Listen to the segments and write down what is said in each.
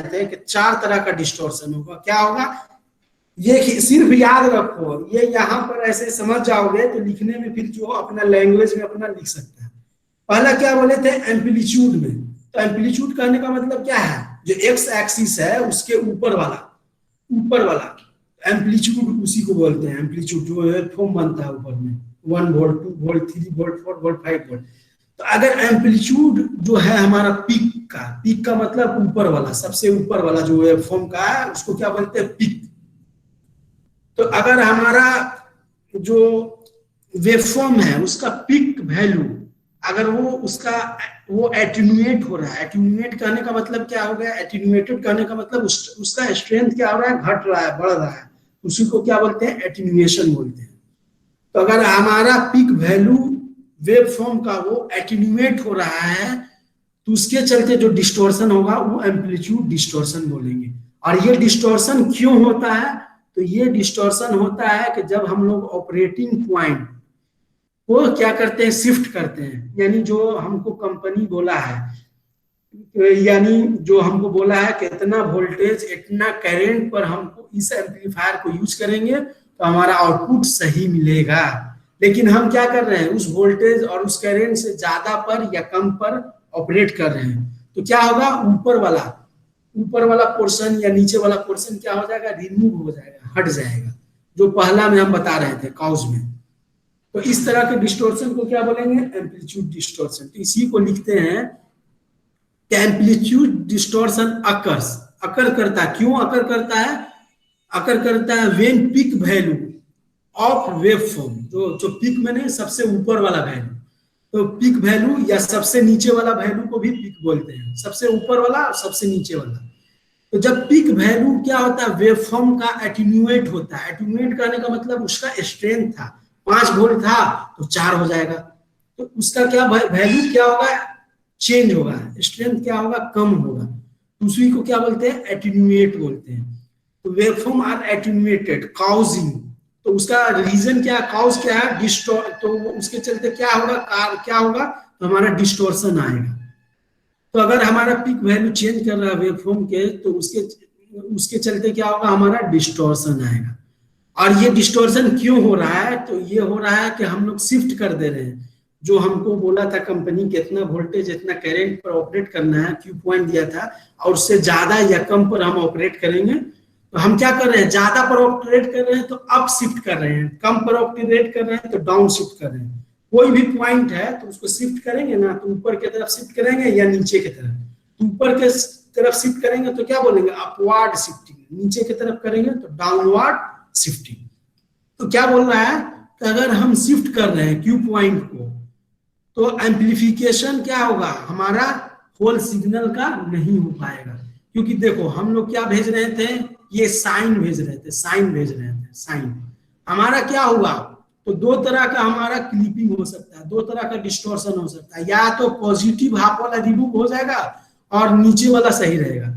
थे कि 4 तरह का डिस्टॉर्शन होगा। क्या होगा, ये सिर्फ याद रखो, ये यहाँ पर ऐसे समझ जाओगे तो लिखने में फिर जो अपना लैंग्वेज में अपना लिख सकते हैं। पहला क्या बोले थे, एम्पलीट्यूड में। तो एम्पलीट्यूड कहने का मतलब क्या है, जो एक्स एक्सिस है उसके ऊपर वाला एम्पलीट्यूड उसी को बोलते हैं। एम्पलीट्यूड जो वेवफॉर्म बनता है ऊपर में 1 volt 2 volt 3 volt 4 volt 5 volt. तो अगर एम्पलीट्यूड जो है हमारा पीक का मतलब ऊपर वाला, सबसे ऊपर वाला जो वेवफॉर्म का है उसको क्या बोलते हैं, पीक। तो अगर हमारा जो वेवफॉर्म है उसका पीक वैल्यू अगर वो एटीन्यूएट हो रहा है, एटीन्यूएट कहने का मतलब क्या हो गया, एटीन्यूएटेड कहने का मतलब उसका स्ट्रेंथ क्या हो रहा है, घट रहा है, बढ़ रहा है, उसी को क्या बोलते हैं, एटीन्यूएशन बोलते हैं। तो अगर हमारा पीक वैल्यू वेवफॉर्म का वो एटीन्यूएट हो रहा है तो उसके चलते जो डिस्टॉर्शन होगा वो एम्पलीट्यूड डिस्टॉर्शन बोलेंगे। और ये डिस्टॉर्शन क्यों होता है, तो ये डिस्टॉर्शन होता है कि जब हम लोग ऑपरेटिंग पॉइंट को क्या करते हैं, शिफ्ट करते हैं। यानी जो हमको कंपनी बोला है, यानी जो हमको बोला है कि इतना वोल्टेज इतना करंट पर हमको इस एम्पलीफायर को यूज करेंगे तो हमारा आउटपुट सही मिलेगा। लेकिन हम क्या कर रहे हैं, उस वोल्टेज और उस करंट से ज्यादा पर या कम पर ऑपरेट कर रहे हैं। तो क्या होगा, ऊपर वाला पोर्शन या नीचे वाला पोर्शन क्या हो जाएगा, रिमूव हो जाएगा, हट जाएगा, जो पहला में हम बता रहे थे कॉज में। तो इस तरह के डिस्टॉर्शन को क्या बोलेंगे, एम्पलीट्यूड डिस्टॉर्शन। तो इसी को लिखते हैं कि एम्पलीट्यूड डिस्टॉर्शन अकर करता है। क्यों अकर करता है, अकर करता है when peak value of waveform, जो पीक मैंने सबसे ऊपर वाला वैल्यू, तो पीक वैल्यू या सबसे नीचे वाला वैल्यू को भी पीक बोलते हैं, सबसे ऊपर वाला और सबसे नीचे वाला। तो जब पीक वैल्यू क्या होता है, वेवफॉर्म का एटीन्यूएट होता है। एटीन्यूएट करने का मतलब उसका स्ट्रेंथ था 5 वोल्ट था तो 4 हो जाएगा, तो उसका क्या वैल्यू क्या होगा, चेंज होगा, स्ट्रेंथ क्या होगा, कम होगा। दूसरी को क्या बोलते हैं, एटीन्यूएट बोलते हैं। तो वेवफॉर्म आर एटीन्यूएटेड काउजिंग, तो उसका रीजन क्या, काउज क्या है, डिस्टॉर्ट। तो उसके चलते क्या होगा, तो हमारा डिस्टॉर्शन आएगा। तो अगर हमारा पीक वैल्यू चेंज कर रहा है वेवफॉर्म के, तो उसके चलते क्या होगा, हमारा डिस्टॉर्शन आएगा। और ये डिस्टॉर्शन क्यों हो रहा है, तो ये हो रहा है कि हम लोग शिफ्ट कर दे रहे हैं। जो हमको बोला था कंपनी के इतना वोल्टेज इतना करंट पर ऑपरेट करना है, क्यू पॉइंट दिया था, और उससे ज्यादा या कम पर हम ऑपरेट करेंगे। तो हम क्या कर रहे हैं, ज्यादा पर ऑपरेट कर रहे हैं तो अप शिफ्ट कर रहे हैं, कम पर ऑपरेट कर रहे हैं तो डाउन शिफ्ट कर रहे हैं। कोई भी पॉइंट है तो उसको शिफ्ट करेंगे ना, तो ऊपर की तरफ शिफ्ट करेंगे या नीचे की तरफ। ऊपर के तरफ शिफ्ट करेंगे तो क्या बोलेंगे, अपवार्ड शिफ्टिंग, नीचे की तरफ करेंगे तो डाउनवर्ड शिफ्टिंग। तो क्या बोल रहा है कि अगर हम शिफ्ट कर रहे हैं क्यू पॉइंट को, तो एम्पलीफिकेशन क्या होगा, हमारा होल सिग्नल का नहीं हो पाएगा। क्योंकि देखो हम लोग क्या भेज रहे थे, ये साइन भेज रहे थे, साइन हमारा क्या हुआ, तो 2 तरह का हमारा क्लिपिंग हो सकता है, 2 तरह का डिस्टॉर्शन हो सकता है। या तो पॉजिटिव हाफ वाला रिमूव हो जाएगा और नीचे वाला सही रहेगा।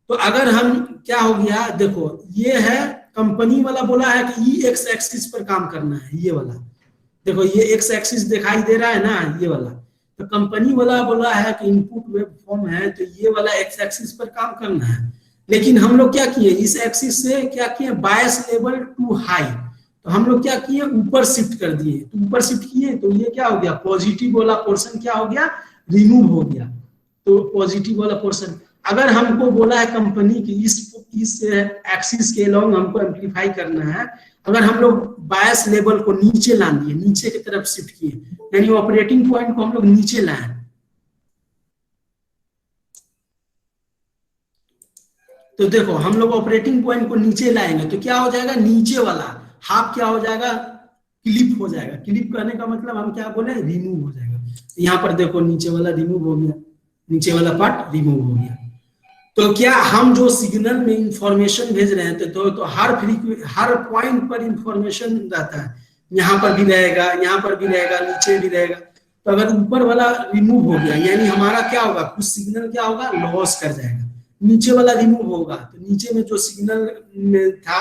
तो अगर हम क्या हो गया, देखो ये है कंपनी वाला बोला है कि ई एक्स एक्सिस पर काम करना है, ये वाला देखो, ये एक्स एक्सिस दिखाई दे रहा है ना, ये वाला। तो कंपनी वाला बोला है कि इनपुट वेवफॉर्म है तो ये वाला एक्स एक्सिस पर काम करना है। लेकिन हम लोग क्या किए, इस एक्सिस से क्या किए, बायस लेवल टू हाई, तो हम लोग क्या किए, ऊपर शिफ्ट कर दिए। तो ऊपर शिफ्ट किए तो ये क्या हो गया, पॉजिटिव वाला पोर्शन क्या हो गया, रिमूव हो गया। तो पॉजिटिव वाला पोर्शन, अगर हमको बोला है कंपनी की इस एक्सिस के लॉन्ग हमको एम्पलीफाई करना है, अगर हम लोग बायस लेवल को नीचे ला दिए, नीचे की तरफ शिफ्ट किए, यानी ऑपरेटिंग पॉइंट को हम लोग नीचे लाए, तो देखो हम लोग ऑपरेटिंग पॉइंट को नीचे लाएंगे तो क्या हो जाएगा, नीचे वाला हाफ क्या हो जाएगा, क्लिप हो जाएगा। क्लिप करने का मतलब हम क्या बोले, रिमूव हो जाएगा। यहाँ पर देखो नीचे वाला रिमूव हो गया, नीचे वाला पार्ट रिमूव हो गया। तो क्या हम जो सिग्नल में इंफॉर्मेशन भेज रहे हैं तो हर पॉइंट पर इंफॉर्मेशन रहता है, यहाँ पर भी रहेगा, यहाँ पर भी रहेगा, नीचे भी रहेगा। तो अगर ऊपर वाला रिमूव हो गया यानी हमारा क्या होगा, कुछ सिग्नल क्या होगा, लॉस कर जाएगा। नीचे वाला रिमूव होगा तो नीचे में जो सिग्नल में था,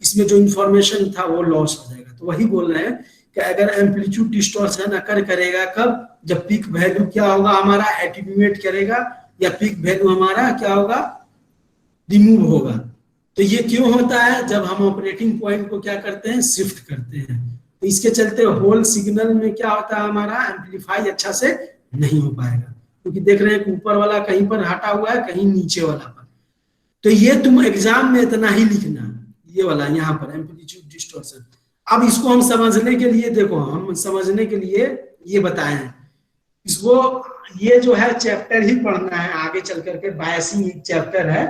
इसमें जो इंफॉर्मेशन था वो लॉस हो जाएगा। तो वही बोल रहे हैं कि अगर एम्पलीट्यूड डिस्टॉर्शन अकर करेगा कब, जब पीक वैल्यू क्या होगा हमारा, एटीन्यूएट करेगा, या पीक वैल्यू हमारा क्या होगा, रिमूव होगा। तो ये क्यों होता है? जब हम ऑपरेटिंग पॉइंट को क्या करते हैं, शिफ्ट करते हैं, तो इसके चलते होल सिग्नल में क्या होता है, हमारा एम्पलीफाई अच्छा से नहीं हो पाएगा, क्योंकि देख रहे हैं ऊपर वाला कहीं पर हटा हुआ है, कहीं नीचे वाला पर। तो ये तुम एग्जाम में इतना ही लिखना, ये वाला यहाँ पर एम्पलीट्यूड डिस्टॉर्शन। अब इसको हम समझने के लिए, देखो हम समझने के लिए ये बताए हैं इसको, ये जो है चैप्टर ही पढ़ना है आगे चल करके, बायसिंग एक चैप्टर है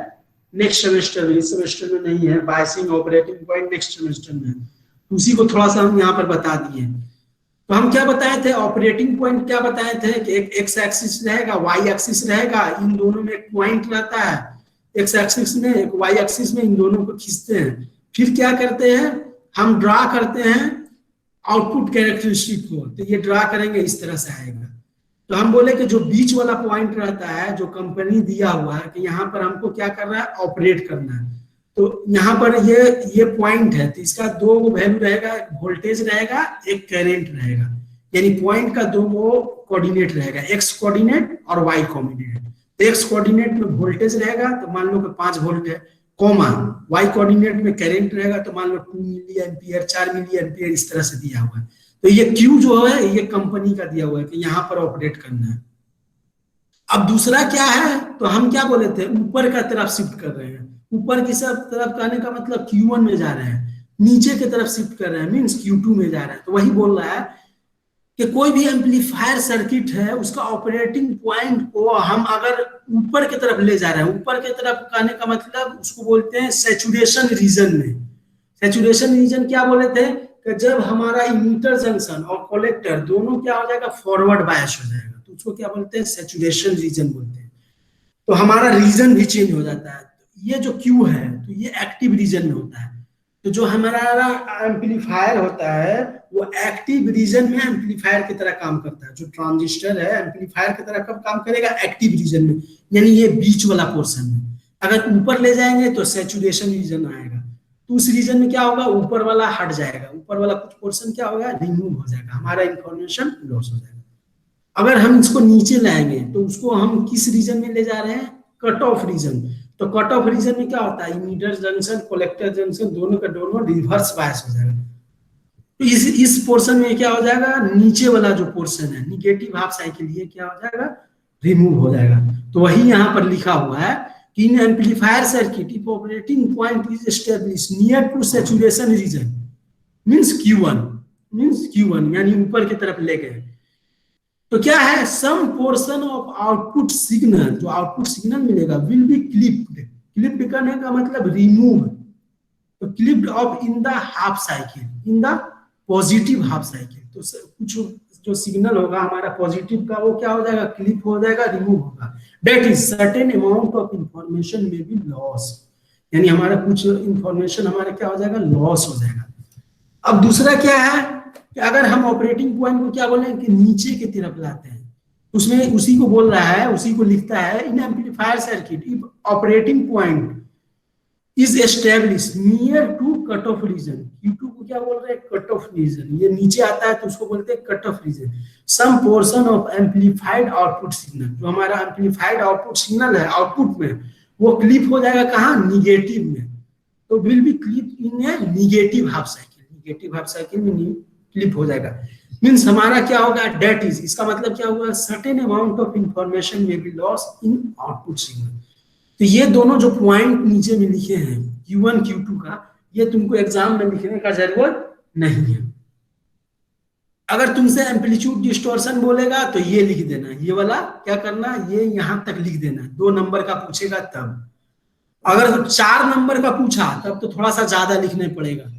नेक्स्ट सेमेस्टर में, इस सेमेस्टर में नहीं है, biasing operating point next semester में है, उसी को थोड़ा सा हम यहाँ पर बता दिए। तो हम क्या बताए थे, ऑपरेटिंग पॉइंट क्या बताए थे कि एक एक्स एक्सिस रहेगा, वाई एक्सिस रहेगा, इन दोनों में एक पॉइंट रहता है, एक्स एक्सिस में एक वाई एक्सिस में, इन दोनों को खींचते हैं, फिर क्या करते हैं, हम ड्रा करते हैं आउटपुट कैरेक्टरिस्टिक को, तो ये ड्रा करेंगे इस तरह से आएगा। तो हम बोले कि जो बीच वाला पॉइंट रहता है, जो कंपनी दिया हुआ है कि यहाँ पर हमको क्या करना है, ऑपरेट करना है, तो यहाँ पर ये पॉइंट है, तो इसका दो वैल्यू रहेगा, एक वोल्टेज रहेगा, एक करंट रहेगा, यानी पॉइंट का दो कोऑर्डिनेट रहेगा, एक्स कोऑर्डिनेट और वाई कोऑर्डिनेट। तो एक्स कोऑर्डिनेट में वोल्टेज रहेगा, तो मान लो कि 5 वोल्ट है, कॉमा वाई कोऑर्डिनेट में करंट रहेगा, तो मान लो 2 मिली एम्पियर, 4 मिली एम्पियर, इस तरह से दिया हुआ है। तो ये क्यू जो है ये कंपनी का दिया हुआ है कि यहाँ पर ऑपरेट करना है। अब दूसरा क्या है, तो हम क्या बोले थे, ऊपर का तरफ शिफ्ट कर रहे हैं, ऊपर की तरफ कहने का मतलब Q1 में जा रहे हैं, नीचे की तरफ शिफ्ट कर रहे हैं मींस Q2 में जा रहे हैं। तो वही बोल रहा है कि कोई भी एम्पलीफायर सर्किट है, उसका ऑपरेटिंग पॉइंट को हम अगर ऊपर की तरफ ले जा रहे हैं, ऊपर की तरफ कहने का मतलब उसको बोलते हैं सैचुरेशन रीजन में। सैचुरेशन रीजन क्या बोले थे कि जब हमारा इमीटर जंक्शन और कलेक्टर दोनों क्या हो जाएगा, फॉरवर्ड बायस हो जाएगा, तो उसको क्या बोलते हैं, सैचुरेशन रीजन बोलते हैं। तो हमारा रीजन भी चेंज हो जाता है। ये जो क्यू है तो ये एक्टिव रीजन में होता है। तो जो हमारा एम्पलीफायर होता है वो एक्टिव रीजन में एम्पलीफायर की तरह काम करता है। जो ट्रांजिस्टर है एम्पलीफायर की तरह कब काम करेगा, एक्टिव रीजन में, यानी ये बीच वाला पोर्शन में। अगर ऊपर ले जाएंगे तो सैचुरेशन रीजन आएगा, तो उस रीजन में क्या होगा, ऊपर वाला हट जाएगा, ऊपर वाला कुछ पोर्शन क्या होगा, रिमूव हो जाएगा, हमारा इंफॉर्मेशन लॉस हो जाएगा। अगर हम इसको नीचे लाएंगे तो उसको हम किस रीजन में ले जा रहे हैं, कट ऑफ रीजन। तो कट ऑफ रीजन में क्या होता है, इमीटर जंक्शन कलेक्टर जंक्शन दोनों का दोनों रिवर्स बायस हो जाएगा। तो इस पोर्शन में क्या हो जाएगा, नीचे वाला जो पोर्शन है निगेटिव हाफ साइकिल, ये क्या हो जाएगा, रिमूव हो जाएगा। तो वही यहाँ पर लिखा हुआ है कि in amplifier circuit if operating point is established near to saturation region means Q1 यानी ऊपर की तरफ ले गए, तो क्या है, some portion of output signal, जो आउटपुट सिग्नल मिलेगा विल बी क्लिप्ड करने का मतलब रिमूव, तो clipped off in the half cycle, in the positive half cycle. तो कुछ जो सिग्नल होगा हमारा पॉजिटिव का वो क्या हो जाएगा, क्लिप हो जाएगा, रिमूव होगा। That is certain amount of information में बी लॉस, यानी हमारा कुछ इंफॉर्मेशन हमारा क्या हो जाएगा, लॉस हो जाएगा। अब दूसरा क्या है कि अगर हम ऑपरेटिंग पॉइंट को क्या बोले कि नीचे की तरफ लाते हैं, उसमें उसी को बोल रहा है, उसी को लिखता है, in amplifier circuit if operating point is established near to cut off region, Q2 को क्या बोल रहे हैं, कट ऑफ रीजन, ये नीचे आता है तो उसको बोलते हैं cut off region. Some portion of amplified output signal, जो हमारा एम्पलीफाइड आउटपुट सिग्नल है आउटपुट में, वो क्लिप हो जाएगा कहाँ, निगेटिव में, तो will be clip in a negative half cycle, negative half cycle में क्लिप हो जाएगा। मींस हमारा क्या होगा, डेट इज, इसका मतलब क्या हुआ, सर्टेन अमाउंट ऑफ इंफॉर्मेशन में be loss in output signal. तो ये दोनों जो पॉइंट नीचे में लिखे हैं Q1 Q2 का, ये तुमको एग्जाम में लिखने का जरूरत नहीं है। अगर तुमसे एम्पलीट्यूड डिस्टॉर्शन बोलेगा तो ये लिख देना, ये वाला क्या करना, ये यहां तक लिख देना, 2 नंबर का पूछेगा तब। अगर 4 नंबर का पूछा तब तो थोड़ा सा ज्यादा लिखने पड़ेगा,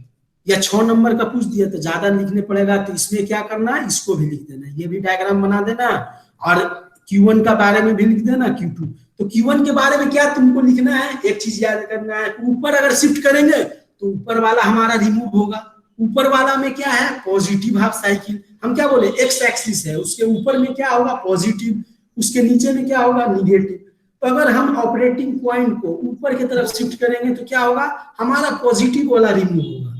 या 6 नंबर का पूछ दिया तो ज्यादा लिखने पड़ेगा। तो इसमें क्या करना, इसको भी लिख देना, ये भी डायग्राम बना देना, और Q1 का बारे में भी लिख देना, Q2। तो Q1 के बारे में क्या तुमको लिखना है, एक चीज याद करना है, ऊपर अगर शिफ्ट करेंगे तो ऊपर वाला हमारा रिमूव होगा। ऊपर वाला में क्या है, पॉजिटिव हाफ साइकिल, हम क्या बोले, एक्स एक्सिस है, उसके ऊपर में क्या होगा, पॉजिटिव, उसके नीचे में क्या होगा, निगेटिव। तो अगर हम ऑपरेटिंग पॉइंट को ऊपर की तरफ शिफ्ट करेंगे तो क्या होगा, हमारा पॉजिटिव वाला रिमूव होगा।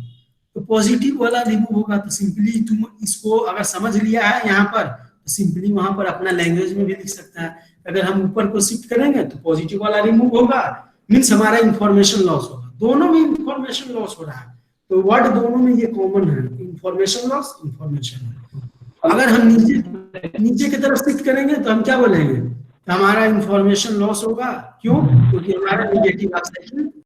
तो पॉजिटिव वाला रिमूव होगा, तो सिंपली तुम इसको अगर समझ लिया है यहाँ पर, तो सिंपली वहां पर अपना लैंग्वेज में भी लिख सकता है। अगर हम ऊपर को शिफ्ट करेंगे तो पॉजिटिव वाला रिमूव होगा, मीन्स हमारा इंफॉर्मेशन लॉस होगा, दोनों में इंफॉर्मेशन लॉस हो रहा है। तो वर्ड दोनों में ये कॉमन है, इंफॉर्मेशन लॉस, इंफॉर्मेशन। अगर हम नीचे नीचे की तरफ शिफ्ट करेंगे तो हम क्या बोलेंगे, हमारा इंफॉर्मेशन लॉस होगा। क्यों? क्योंकि हमारा निगेटिव एक्सेशन